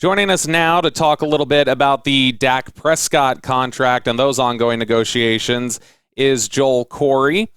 Joining us now to talk a little bit about the Dak Prescott contract and those ongoing negotiations is Joel Corry.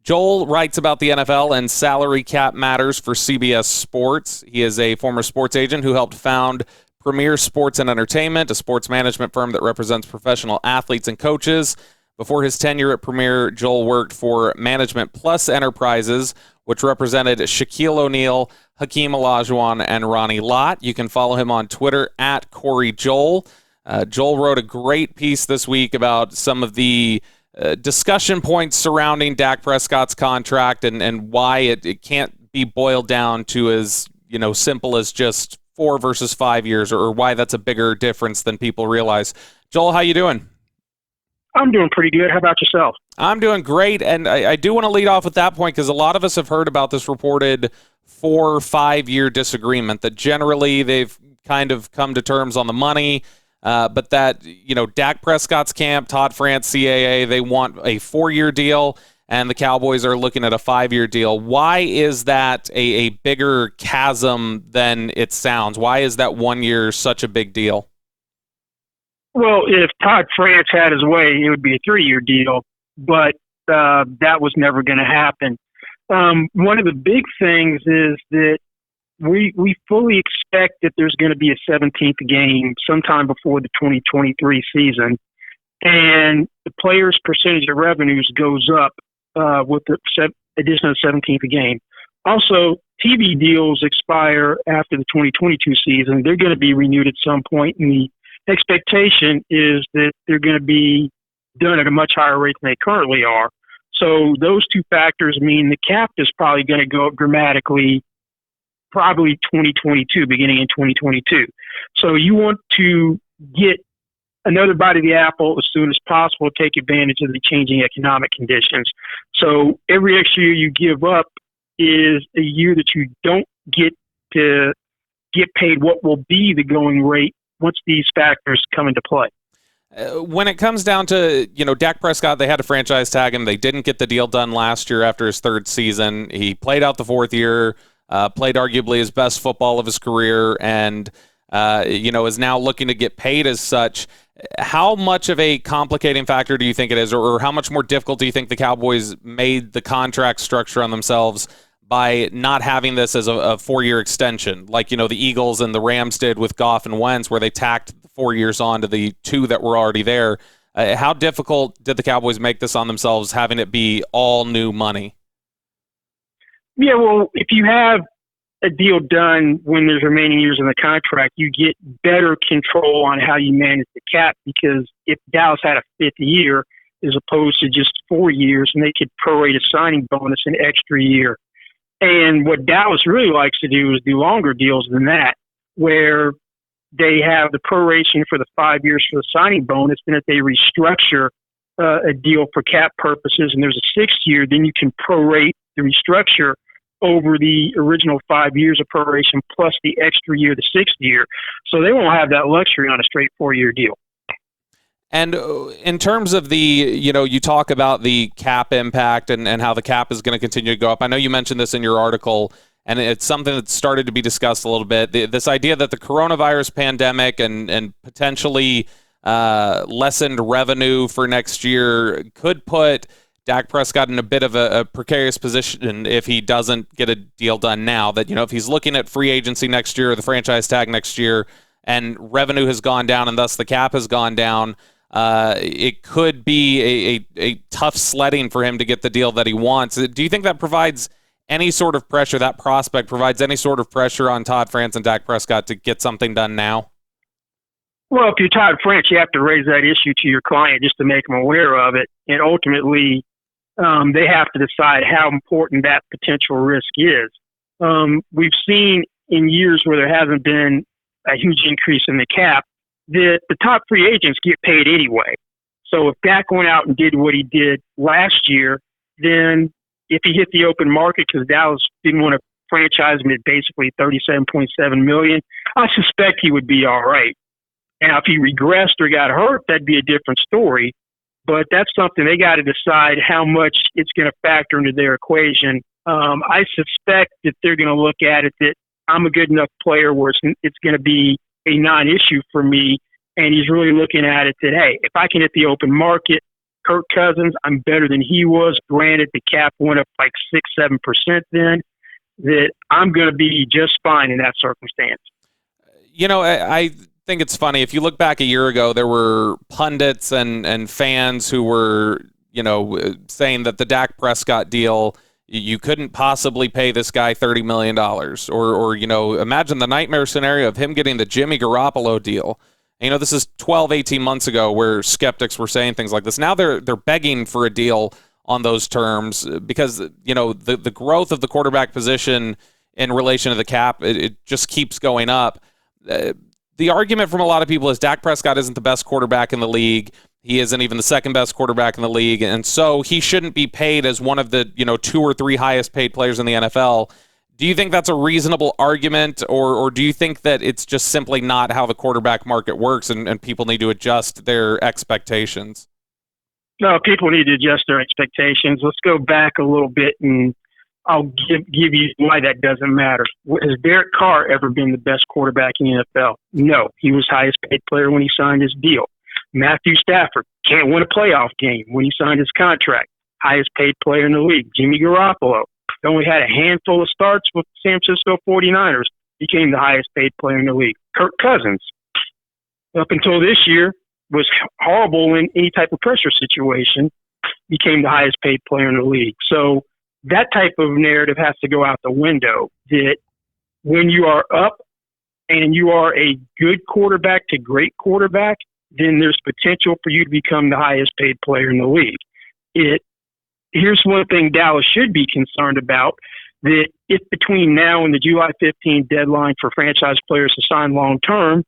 Joel writes about the NFL and salary cap matters for CBS Sports. He is a former sports agent who helped found Premier Sports and Entertainment, a sports management firm that represents professional athletes and coaches. Before his tenure at Premier, Joel worked for Management Plus Enterprises, which represented Shaquille O'Neal, Hakeem Olajuwon, and Ronnie Lott. You can follow him on Twitter at CorryJoel. Joel wrote a great piece this week about some of the discussion points surrounding Dak Prescott's contract and why it can't be boiled down to as simple as just 4 versus 5 years, or why that's a bigger difference than people realize. Joel, how you doing? I'm doing pretty good. How about yourself? I'm doing great, and I do want to lead off with that point because a lot of us have heard about this reported 4 or 5 year disagreement that generally they've kind of come to terms on the money, but that, Dak Prescott's camp, Todd France, CAA, they want a 4-year deal, and the Cowboys are looking at a 5-year deal. Why is that a bigger chasm than it sounds? Why is that 1 year such a big deal? Well, if Todd France had his way, it would be a 3-year deal, but that was never going to happen. One of the big things is that we fully expect that there's going to be a 17th game sometime before the 2023 season, and the players' percentage of revenues goes up with the addition of the 17th game. Also, TV deals expire after the 2022 season. They're going to be renewed at some point, and the expectation is that they're going to be done at a much higher rate than they currently are. So those two factors mean the cap is probably going to go up dramatically, probably 2022, beginning in 2022. So you want to get another bite of the apple as soon as possible, take advantage of the changing economic conditions. So every extra year you give up is a year that you don't get to get paid what will be the going rate once these factors come into play. When it comes down to, Dak Prescott, they had to franchise tag him. They didn't get the deal done last year after his 3rd season. He played out the 4th year, played arguably his best football of his career, and, is now looking to get paid as such. How much of a complicating factor do you think it is, or how much more difficult do you think the Cowboys made the contract structure on themselves by not having this as a 4-year extension, like, the Eagles and the Rams did with Goff and Wentz, where they tacked 4 years on to the 2 that were already there? How difficult did the Cowboys make this on themselves, having it be all new money? Yeah, well, if you have a deal done when there's remaining years in the contract, you get better control on how you manage the cap, because if Dallas had a 5th year as opposed to just 4 years, and they could prorate a signing bonus an extra year. And what Dallas really likes to do is do longer deals than that, where they have the proration for the 5 years for the signing bonus, and if they restructure a deal for cap purposes and there's a 6th year, then you can prorate the restructure over the original 5 years of proration plus the extra year, the 6th year. So they won't have that luxury on a straight 4-year deal. And in terms of the, you talk about the cap impact and how the cap is going to continue to go up. I know you mentioned this in your article, and it's something that started to be discussed a little bit. This idea that the coronavirus pandemic and potentially lessened revenue for next year could put Dak Prescott in a bit of a precarious position if he doesn't get a deal done now. That, if he's looking at free agency next year, or the franchise tag next year, and revenue has gone down and thus the cap has gone down, it could be a tough sledding for him to get the deal that he wants. Do you think that provides any sort of pressure, that prospect provides any sort of pressure on Todd France and Dak Prescott to get something done now? Well, if you're Todd France, you have to raise that issue to your client just to make them aware of it. And ultimately, they have to decide how important that potential risk is. We've seen in years where there hasn't been a huge increase in the cap, the top free agents get paid anyway. So if Dak went out and did what he did last year, then if he hit the open market, because Dallas didn't want to franchise him at basically $37.7 million, I suspect he would be all right. Now, if he regressed or got hurt, that'd be a different story. But that's something they got to decide how much it's going to factor into their equation. I suspect that they're going to look at it that I'm a good enough player where it's going to be a non-issue for me. And he's really looking at it that, hey, if I can hit the open market, Kirk Cousins, I'm better than he was. Granted, the cap went up like 6-7% then, that I'm going to be just fine in that circumstance. You know, I think it's funny. If you look back a year ago, there were pundits and fans who were, you know, saying that the Dak Prescott deal, you couldn't possibly pay this guy $30 million. Or, you know, imagine the nightmare scenario of him getting the Jimmy Garoppolo deal. You know, this is 12, 18 months ago where skeptics were saying things like this. Now they're begging for a deal on those terms because, you know, the growth of the quarterback position in relation to the cap, it just keeps going up. The argument from a lot of people is Dak Prescott isn't the best quarterback in the league. He isn't even the second best quarterback in the league, and so he shouldn't be paid as one of the, you know, 2 or 3 highest paid players in the NFL. Do you think that's a reasonable argument, or do you think that it's just simply not how the quarterback market works and people need to adjust their expectations? No, people need to adjust their expectations. Let's go back a little bit, and I'll give you why that doesn't matter. Has Derek Carr ever been the best quarterback in the NFL? No. He was highest paid player when he signed his deal. Matthew Stafford can't win a playoff game when he signed his contract. Highest paid player in the league. Jimmy Garoppolo only had a handful of starts with the San Francisco 49ers, became the highest paid player in the league. Kirk Cousins, up until this year, was horrible in any type of pressure situation, became the highest paid player in the league. So that type of narrative has to go out the window, that when you are up and you are a good quarterback to great quarterback, then there's potential for you to become the highest paid player in the league. Here's one thing Dallas should be concerned about, that if between now and the July 15 deadline for franchise players to sign long-term,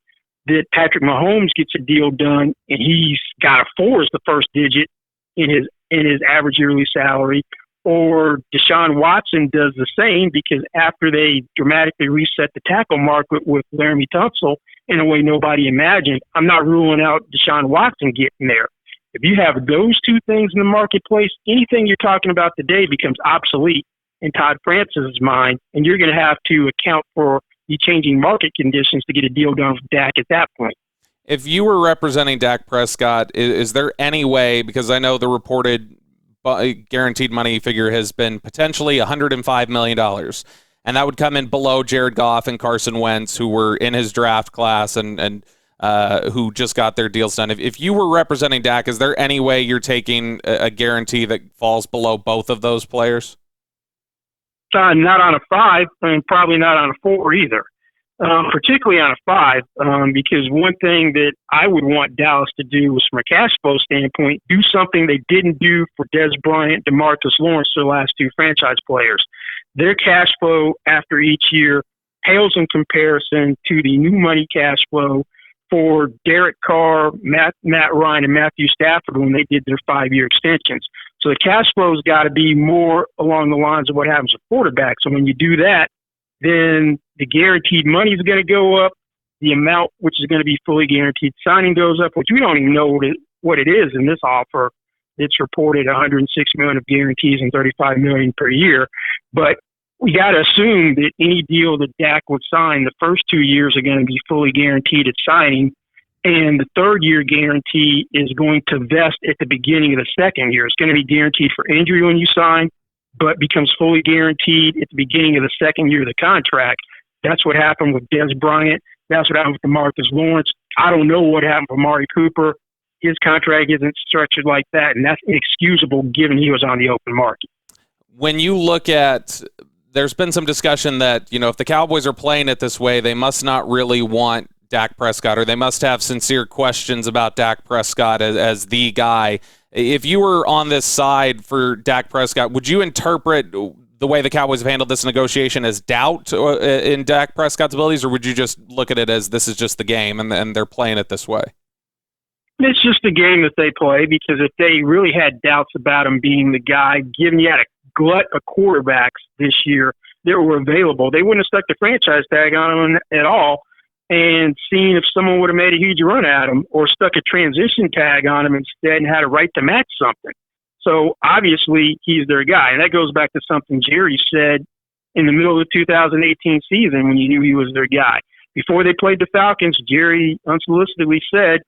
that Patrick Mahomes gets a deal done and he's got a 4 as the first digit in his average yearly salary, or Deshaun Watson does the same, because after they dramatically reset the tackle market with Laramie Tunsil in a way nobody imagined, I'm not ruling out Deshaun Watson getting there. If you have those 2 things in the marketplace, anything you're talking about today becomes obsolete in Todd Francis's mind, and you're going to have to account for the changing market conditions to get a deal done with Dak at that point. If you were representing Dak Prescott, is there any way, because I know the reported guaranteed money figure has been potentially $105 million, and that would come in below Jared Goff and Carson Wentz, who were in his draft class and who just got their deals done. If you were representing Dak, is there any way you're taking a guarantee that falls below both of those players? Not on a 5, and probably not on a 4 either. Particularly on a 5, because one thing that I would want Dallas to do was, from a cash flow standpoint, do something they didn't do for Dez Bryant, DeMarcus Lawrence, their last 2 franchise players. Their cash flow after each year pales in comparison to the new money cash flow for Derek Carr, Matt Ryan, and Matthew Stafford when they did their 5-year extensions. So the cash flow's got to be more along the lines of what happens with quarterbacks. So when you do that, then the guaranteed money is going to go up. The amount which is going to be fully guaranteed signing goes up, which we don't even know what it is in this offer. It's reported $106 million of guarantees and $35 million per year. But we got to assume that any deal that Dak would sign, the first 2 years are going to be fully guaranteed at signing, and the 3rd year guarantee is going to vest at the beginning of the 2nd year. It's going to be guaranteed for injury when you sign, but becomes fully guaranteed at the beginning of the 2nd year of the contract. That's what happened with Dez Bryant. That's what happened with DeMarcus Lawrence. I don't know what happened with Amari Cooper. His contract isn't structured like that, and that's inexcusable given he was on the open market. When you look at, there's been some discussion that, you know, if the Cowboys are playing it this way, they must not really want Dak Prescott, or they must have sincere questions about Dak Prescott as the guy. If you were on this side for Dak Prescott, would you interpret the way the Cowboys have handled this negotiation as doubt in Dak Prescott's abilities, or would you just look at it as this is just the game and they're playing it this way? It's just a game that they play, because if they really had doubts about him being the guy, given you had a glut of quarterbacks this year that were available, they wouldn't have stuck the franchise tag on him at all and seen if someone would have made a huge run at him, or stuck a transition tag on him instead and had a right to match something. So obviously he's their guy. And that goes back to something Jerry said in the middle of the 2018 season when you knew he was their guy. before they played the Falcons, Jerry unsolicitedly said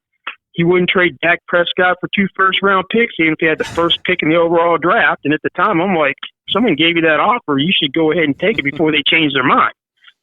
he wouldn't trade Dak Prescott for 2 first-round picks, even if he had the first pick in the overall draft. And at the time, I'm like, someone gave you that offer, you should go ahead and take it before they change their mind.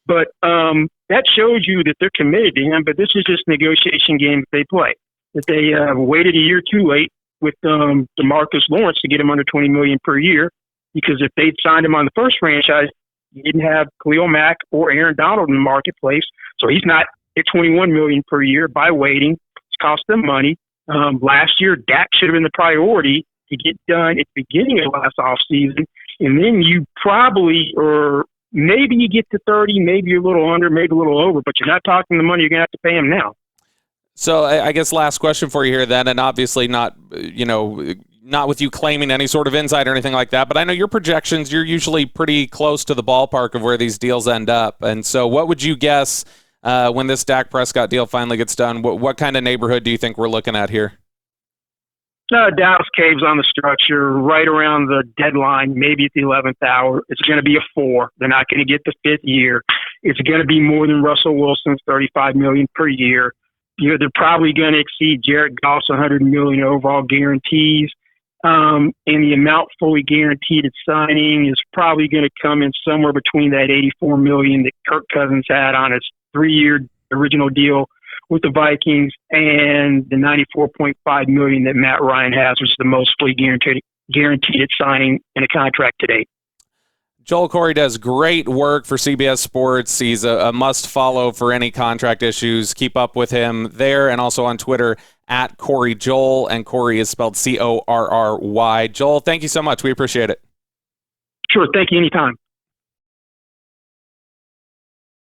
But that shows you that they're committed to him, but this is just a negotiation game that they play. That they waited a year too late with DeMarcus Lawrence to get him under $20 million per year, because if they'd signed him on the first franchise, you didn't have Khalil Mack or Aaron Donald in the marketplace, so he's not at $21 million per year by waiting. It's cost them money. Last year, Dak should have been the priority to get done at the beginning of last offseason, and then you probably, or maybe you get to 30, maybe you're a little under, maybe a little over, but you're not talking the money you're going to have to pay him now. So I guess last question for you here then, and obviously not with you claiming any sort of insight or anything like that, but I know your projections, you're usually pretty close to the ballpark of where these deals end up. And so what would you guess when this Dak Prescott deal finally gets done? What kind of neighborhood do you think we're looking at here? Dallas caves on the structure right around the deadline, maybe at the 11th hour. It's going to be a 4. They're not going to get the 5th year. It's going to be more than Russell Wilson's $35 million per year. They're probably going to exceed Jared Goff's $100 million overall guarantees. And the amount fully guaranteed at signing is probably going to come in somewhere between that $84 million that Kirk Cousins had on his 3-year original deal with the Vikings and the $94.5 million that Matt Ryan has, which is the most fully guaranteed at signing in a contract to date. Joel Corry does great work for CBS Sports. He's a must-follow for any contract issues. Keep up with him there and also on Twitter at Corry Joel, and Corry is spelled Corry. Joel, thank you so much. We appreciate it. Sure. Thank you. Anytime.